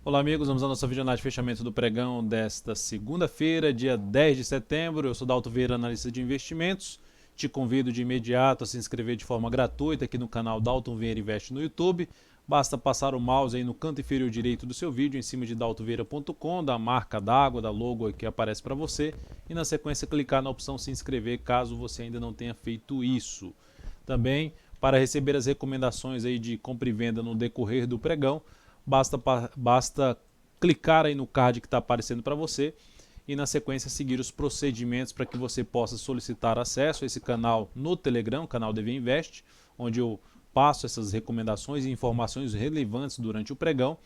Olá amigos, vamos à nossa videoanálise de fechamento do pregão desta segunda-feira, dia 10 de setembro. Eu sou Dalton Vieira, analista de investimentos. Te convido de imediato a se inscrever de forma gratuita aqui no canal Dalton Vieira Investe no YouTube. Basta passar o mouse aí no canto inferior direito do seu vídeo, em cima de daltonvieira.com, da marca d'água, da logo que aparece para você, e na sequência clicar na opção se inscrever caso você ainda não tenha feito isso. Também, para receber as recomendações aí de compra e venda no decorrer do pregão, basta clicar aí no card que está aparecendo para você e na sequência seguir os procedimentos para que você possa solicitar acesso a esse canal no Telegram, canal DV Invest, onde eu passo essas recomendações e informações relevantes durante o pregão,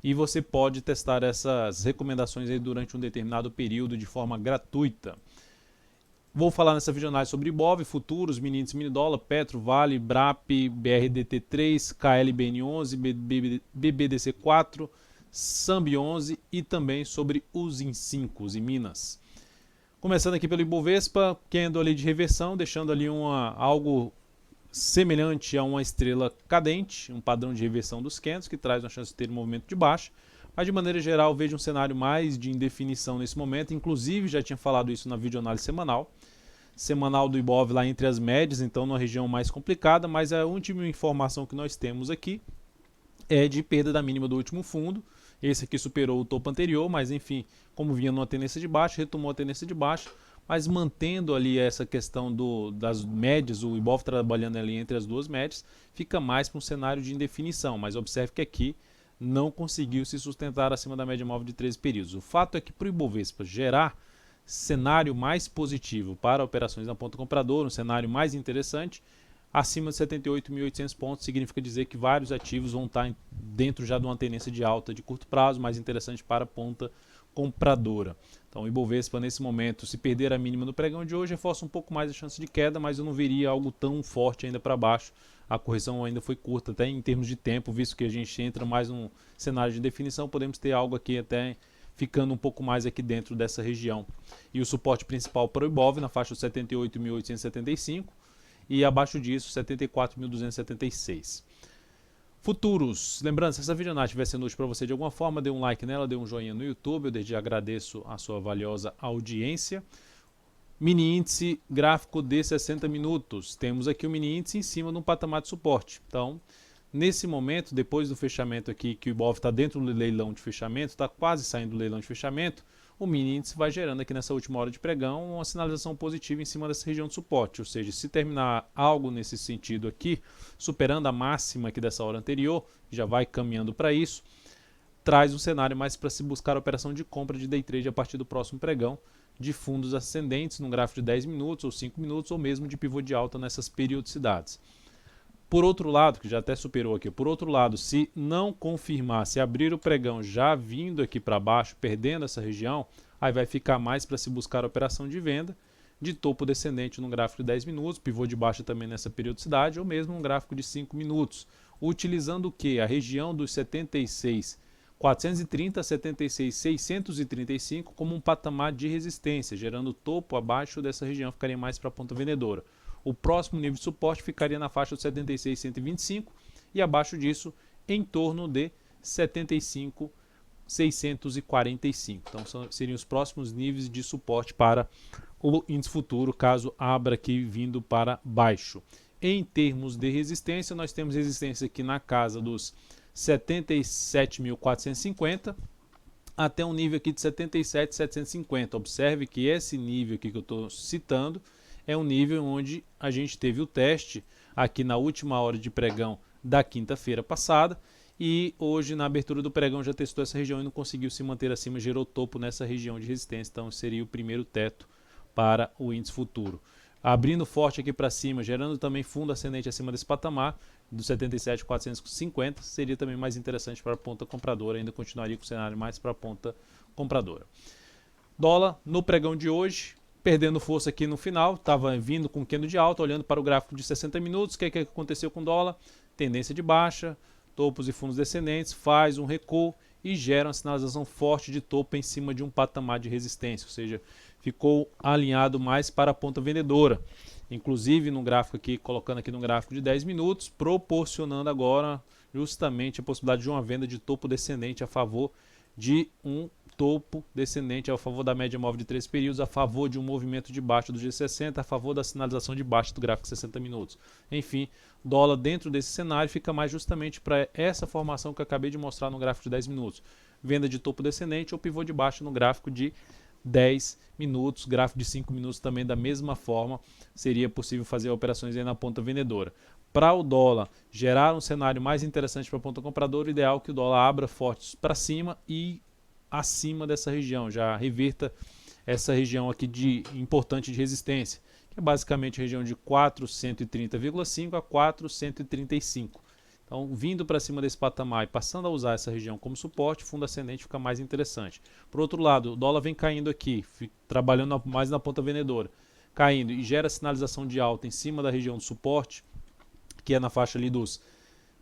e você pode testar essas recomendações aí durante um determinado período de forma gratuita. Vou falar nessa videoanálise sobre Ibov, futuros, mini índice, mini dólar, Petro, Vale, BRAP, BRDT3, KLBN11, BBDC4, SAMB11 e também sobre os IN5 e Minas. Começando aqui pelo Ibovespa, candle ali de reversão, deixando ali algo semelhante a uma estrela cadente, um padrão de reversão dos candles que traz uma chance de ter um movimento de baixa. Mas de maneira geral vejo um cenário mais de indefinição nesse momento, inclusive já tinha falado isso na videoanálise semanal do Ibov lá entre as médias, então numa região mais complicada, mas a última informação que nós temos aqui é de perda da mínima do último fundo. Esse aqui superou o topo anterior, mas enfim, como vinha numa tendência de baixa, retomou a tendência de baixa, mas mantendo ali essa questão das médias, o Ibov trabalhando ali entre as duas médias, fica mais para um cenário de indefinição, mas observe que aqui não conseguiu se sustentar acima da média móvel de 13 períodos. O fato é que para o Ibovespa gerar cenário mais positivo para operações na ponta compradora, um cenário mais interessante, acima de 78.800 pontos significa dizer que vários ativos vão estar dentro já de uma tendência de alta de curto prazo, mais interessante para a ponta compradora. Então o Ibovespa nesse momento, se perder a mínima no pregão de hoje, reforça um pouco mais a chance de queda, mas eu não veria algo tão forte ainda para baixo. A correção ainda foi curta, até em termos de tempo, visto que a gente entra mais num cenário de definição, podemos ter algo aqui até ficando um pouco mais aqui dentro dessa região. E o suporte principal para o Ibov na faixa de 78.875 e abaixo disso 74.276. Futuros, lembrando, se essa videoanálise estiver sendo útil para você de alguma forma, dê um like nela, dê um joinha no YouTube, eu desde já agradeço a sua valiosa audiência. Mini índice gráfico de 60 minutos, temos aqui o mini índice em cima de um patamar de suporte. Então, nesse momento, depois do fechamento aqui, que o Ibov está dentro do leilão de fechamento, está quase saindo do leilão de fechamento, o mini índice vai gerando aqui nessa última hora de pregão uma sinalização positiva em cima dessa região de suporte, ou seja, se terminar algo nesse sentido aqui, superando a máxima aqui dessa hora anterior, já vai caminhando para isso, traz um cenário mais para se buscar a operação de compra de day trade a partir do próximo pregão, de fundos ascendentes num gráfico de 10 minutos ou 5 minutos, ou mesmo de pivô de alta nessas periodicidades. Por outro lado, que já até superou aqui, por outro lado, se não confirmar, se abrir o pregão já vindo aqui para baixo, perdendo essa região, aí vai ficar mais para se buscar a operação de venda, de topo descendente no gráfico de 10 minutos, pivô de baixa também nessa periodicidade, ou mesmo um gráfico de 5 minutos, utilizando o que? A região dos 76.430 a 76.635 como um patamar de resistência, gerando topo abaixo dessa região, ficaria mais para a ponta vendedora. O próximo nível de suporte ficaria na faixa de 76.125 e abaixo disso em torno de 75.645. Então seriam os próximos níveis de suporte para o índice futuro, caso abra aqui vindo para baixo. Em termos de resistência, nós temos resistência aqui na casa dos 77.450 até um nível aqui de 77.750. Observe que esse nível aqui que eu estou citando é um nível onde a gente teve o teste aqui na última hora de pregão da quinta-feira passada, e hoje na abertura do pregão já testou essa região e não conseguiu se manter acima, gerou topo nessa região de resistência, então seria o primeiro teto para o índice futuro. Abrindo forte aqui para cima, gerando também fundo ascendente acima desse patamar, do 77.450, seria também mais interessante para a ponta compradora, ainda continuaria com o cenário mais para a ponta compradora. Dólar no pregão de hoje, perdendo força aqui no final, estava vindo com candle de alta, olhando para o gráfico de 60 minutos, o que aconteceu com o dólar? Tendência de baixa, topos e fundos descendentes, faz um recuo e gera uma sinalização forte de topo em cima de um patamar de resistência, ou seja, ficou alinhado mais para a ponta vendedora. Inclusive no gráfico aqui, colocando aqui no gráfico de 10 minutos, proporcionando agora justamente a possibilidade de uma venda de topo descendente a favor de um topo descendente, a favor da média móvel de 3 períodos, a favor de um movimento de baixa do G60, a favor da sinalização de baixa do gráfico 60 minutos. Enfim, dólar dentro desse cenário fica mais justamente para essa formação que eu acabei de mostrar no gráfico de 10 minutos. Venda de topo descendente ou pivô de baixa no gráfico de 10 minutos, gráfico de 5 minutos também da mesma forma, seria possível fazer operações aí na ponta vendedora. Para o dólar gerar um cenário mais interessante para a ponta compradora, o ideal é que o dólar abra fortes para cima e acima dessa região, já reverta essa região aqui importante de resistência, que é basicamente a região de 430,5 a 435. Então, vindo para cima desse patamar e passando a usar essa região como suporte, fundo ascendente fica mais interessante. Por outro lado, o dólar vem caindo aqui, trabalhando mais na ponta vendedora, caindo e gera sinalização de alta em cima da região de suporte, que é na faixa ali dos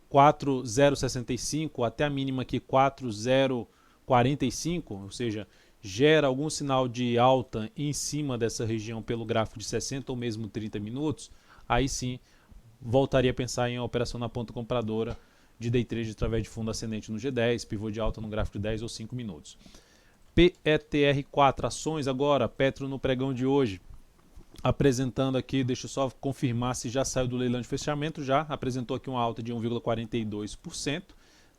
4,065 até a mínima aqui 4,045, ou seja, gera algum sinal de alta em cima dessa região pelo gráfico de 60 ou mesmo 30 minutos, aí sim voltaria a pensar em uma operação na ponta compradora de day trade através de fundo ascendente no G10, pivô de alta no gráfico de 10 ou 5 minutos. PETR4, ações agora, Petro no pregão de hoje, apresentando aqui, deixa eu só confirmar se já saiu do leilão de fechamento, já apresentou aqui uma alta de 1,42%,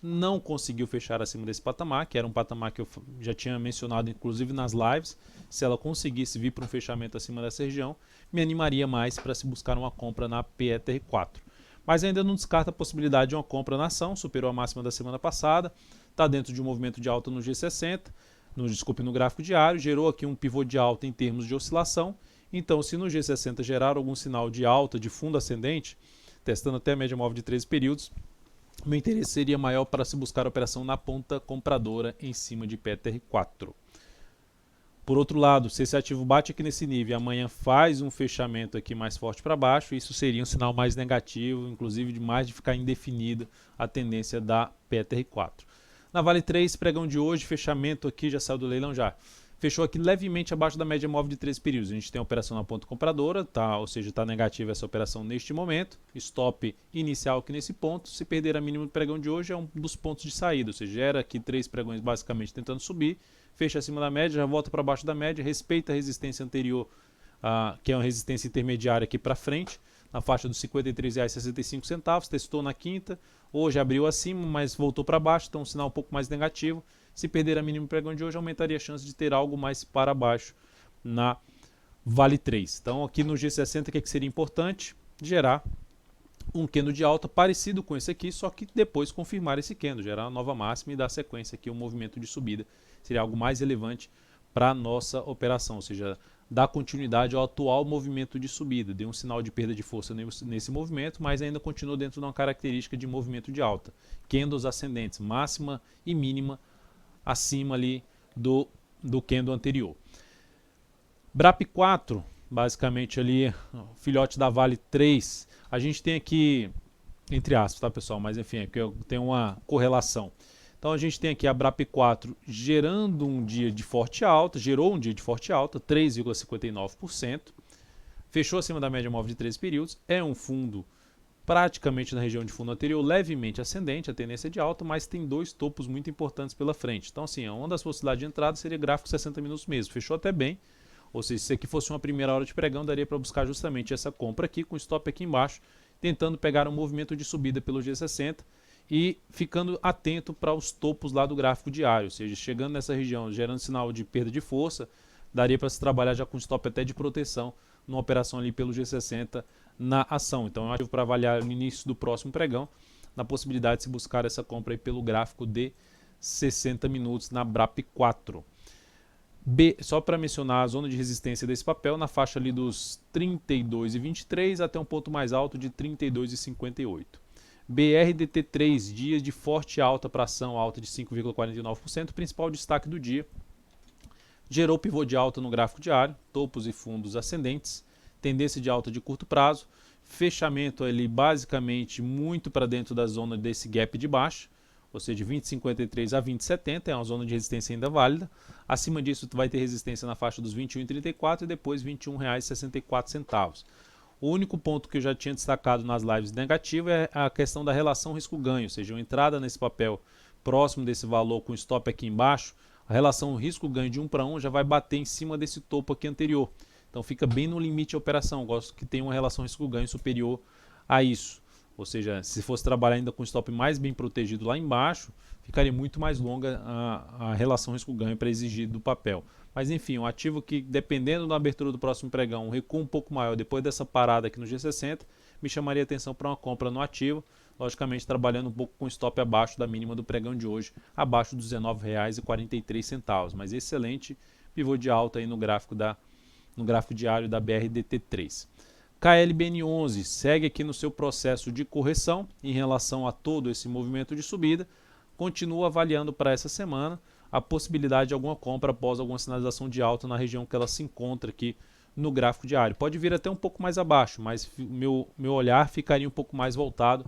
não conseguiu fechar acima desse patamar, que era um patamar que eu já tinha mencionado inclusive nas lives. Se ela conseguisse vir para um fechamento acima dessa região, me animaria mais para se buscar uma compra na PETR4. Mas ainda não descarta a possibilidade de uma compra na ação, superou a máxima da semana passada, está dentro de um movimento de alta no G60, no gráfico diário, gerou aqui um pivô de alta em termos de oscilação. Então, se no G60 gerar algum sinal de alta de fundo ascendente, testando até a média móvel de 13 períodos, meu interesse seria maior para se buscar a operação na ponta compradora em cima de PETR4. Por outro lado, se esse ativo bate aqui nesse nível e amanhã faz um fechamento aqui mais forte para baixo, isso seria um sinal mais negativo, inclusive de ficar indefinida a tendência da PETR4. Na Vale 3, pregão de hoje, fechamento aqui, já saiu do leilão já. Fechou aqui levemente abaixo da média móvel de 13 períodos. A gente tem a operação na ponta compradora, ou seja, está negativa essa operação neste momento. Stop inicial aqui nesse ponto. Se perder a mínima do pregão de hoje, é um dos pontos de saída. Ou seja, gera aqui 3 pregões basicamente tentando subir, fecha acima da média, já volta para baixo da média, respeita a resistência anterior, que é uma resistência intermediária aqui para frente, na faixa dos R$ 53,65. Testou na quinta, hoje abriu acima, mas voltou para baixo, então um sinal um pouco mais negativo. Se perder a mínima pregão de hoje, aumentaria a chance de ter algo mais para baixo na Vale 3. Então aqui no G60, o que seria importante? Gerar um candle de alta parecido com esse aqui, só que depois confirmar esse candle, gerar uma nova máxima e dar sequência aqui, um movimento de subida. Seria algo mais relevante para a nossa operação, ou seja, dar continuidade ao atual movimento de subida. Deu um sinal de perda de força nesse movimento, mas ainda continua dentro de uma característica de movimento de alta. Candles ascendentes, máxima e mínima acima ali do candle anterior. BRAP 4, basicamente ali, filhote da Vale 3, a gente tem aqui, entre aspas, tá pessoal, mas enfim, aqui tem uma correlação. Então a gente tem aqui a BRAP 4 gerando um dia de forte alta, gerou um dia de forte alta, 3,59%, fechou acima da média móvel de 13 períodos, é um fundo praticamente na região de fundo anterior, levemente ascendente, a tendência é de alta, mas tem dois topos muito importantes pela frente. Então assim, uma das possibilidades de entrada seria gráfico 60 minutos mesmo, fechou até bem, ou seja, se aqui fosse uma primeira hora de pregão, daria para buscar justamente essa compra aqui, com stop aqui embaixo, tentando pegar um movimento de subida pelo G60 e ficando atento para os topos lá do gráfico diário, ou seja, chegando nessa região, gerando sinal de perda de força, daria para se trabalhar já com stop até de proteção, numa operação ali pelo G60 na ação. Então eu ativo para avaliar no início do próximo pregão, na possibilidade de se buscar essa compra aí pelo gráfico de 60 minutos na BRAP 4. Só para mencionar a zona de resistência desse papel, na faixa ali dos 32,23 até um ponto mais alto de 32,58. BRDT3, dias de forte alta para ação, alta de 5,49%, principal destaque do dia. Gerou pivô de alta no gráfico diário, topos e fundos ascendentes, tendência de alta de curto prazo, fechamento ali basicamente muito para dentro da zona desse gap de baixa, ou seja, 20,53 a 20,70 é uma zona de resistência ainda válida. Acima disso, tu vai ter resistência na faixa dos R$ 21,34 e depois R$ 21,64. O único ponto que eu já tinha destacado nas lives negativo é a questão da relação risco-ganho, ou seja, uma entrada nesse papel próximo desse valor com stop aqui embaixo, a relação risco-ganho de 1 para 1 já vai bater em cima desse topo aqui anterior. Então fica bem no limite de operação, gosto que tenha uma relação risco-ganho superior a isso. Ou seja, se fosse trabalhar ainda com stop mais bem protegido lá embaixo, ficaria muito mais longa a relação risco-ganho para exigir do papel. Mas enfim, um ativo que, dependendo da abertura do próximo pregão, um recuo um pouco maior depois dessa parada aqui no G60, me chamaria atenção para uma compra no ativo, logicamente trabalhando um pouco com stop abaixo da mínima do pregão de hoje, abaixo dos R$ 19,43, mas excelente pivô de alta aí no gráfico diário da BRDT3. KLBN11 segue aqui no seu processo de correção em relação a todo esse movimento de subida, continua avaliando para essa semana a possibilidade de alguma compra após alguma sinalização de alta na região que ela se encontra aqui no gráfico diário. Pode vir até um pouco mais abaixo, mas meu olhar ficaria um pouco mais voltado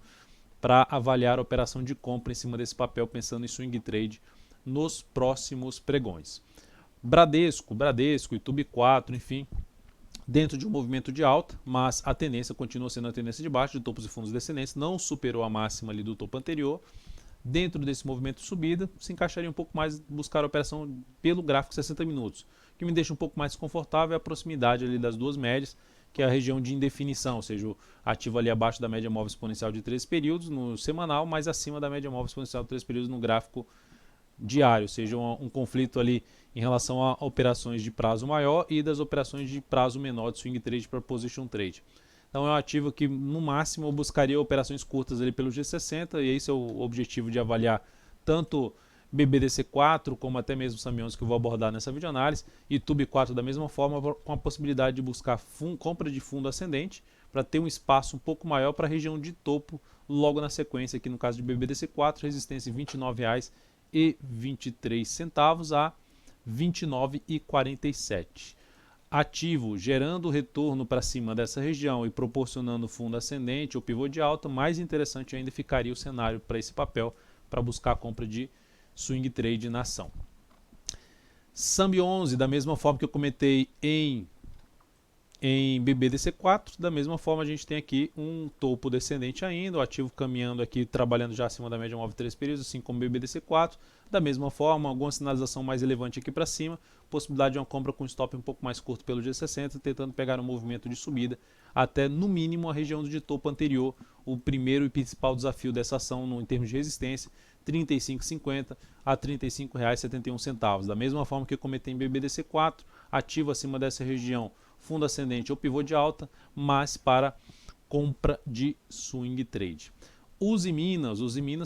para avaliar a operação de compra em cima desse papel, pensando em swing trade nos próximos pregões. Bradesco e Tub4, enfim, dentro de um movimento de alta, mas a tendência continua sendo a tendência de baixo, de topos e fundos descendentes, não superou a máxima ali do topo anterior. Dentro desse movimento de subida, se encaixaria um pouco mais buscar a operação pelo gráfico 60 minutos. O que me deixa um pouco mais confortável é a proximidade ali das duas médias, que é a região de indefinição, ou seja, o ativo ali abaixo da média móvel exponencial de 3 períodos no semanal, mas acima da média móvel exponencial de 3 períodos no gráfico diário, ou seja, um conflito ali em relação a operações de prazo maior e das operações de prazo menor de swing trade para position trade. Então é um ativo que no máximo eu buscaria operações curtas ali pelo G60 e esse é o objetivo de avaliar tanto BBDC4 como até mesmo Samions que eu vou abordar nessa videoanálise e Tub4 da mesma forma com a possibilidade de buscar compra de fundo ascendente para ter um espaço um pouco maior para a região de topo logo na sequência aqui no caso de BBDC4, resistência em R$ 29,23 a R$ 29,47. Ativo gerando retorno para cima dessa região e proporcionando fundo ascendente ou pivô de alta, mais interessante ainda ficaria o cenário para esse papel para buscar a compra de swing trade na ação. SAMB11, da mesma forma que eu comentei em BBDC4, da mesma forma a gente tem aqui um topo descendente ainda, o ativo caminhando aqui, trabalhando já acima da média móvel 3 períodos, assim como BBDC4. Da mesma forma, alguma sinalização mais relevante aqui para cima, possibilidade de uma compra com stop um pouco mais curto pelo G60, tentando pegar um movimento de subida até no mínimo a região de topo anterior, o primeiro e principal desafio dessa ação em termos de resistência, R$ 35,50 a R$ 35,71. Da mesma forma que eu comentei em BBDC4, ativo acima dessa região, fundo ascendente ou pivô de alta, mas para compra de swing trade. Uzi Minas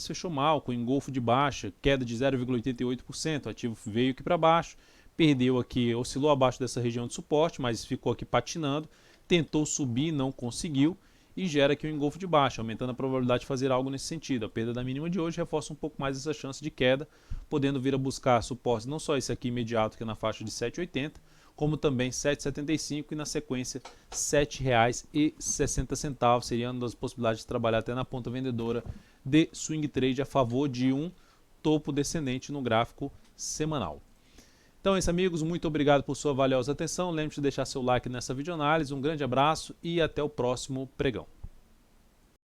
fechou mal, com engolfo de baixa, queda de 0,88%, o ativo veio aqui para baixo, perdeu aqui, oscilou abaixo dessa região de suporte, mas ficou aqui patinando, tentou subir, não conseguiu, e gera aqui um engolfo de baixa, aumentando a probabilidade de fazer algo nesse sentido. A perda da mínima de hoje reforça um pouco mais essa chance de queda, podendo vir a buscar suporte não só esse aqui imediato, que é na faixa de 7,80, como também 7,75 e na sequência R$ 7,60. Seria uma das possibilidades de trabalhar até na ponta vendedora de swing trade a favor de um topo descendente no gráfico semanal. Então é isso, amigos, muito obrigado por sua valiosa atenção. Lembre-se de deixar seu like nessa videoanálise, um grande abraço e até o próximo pregão.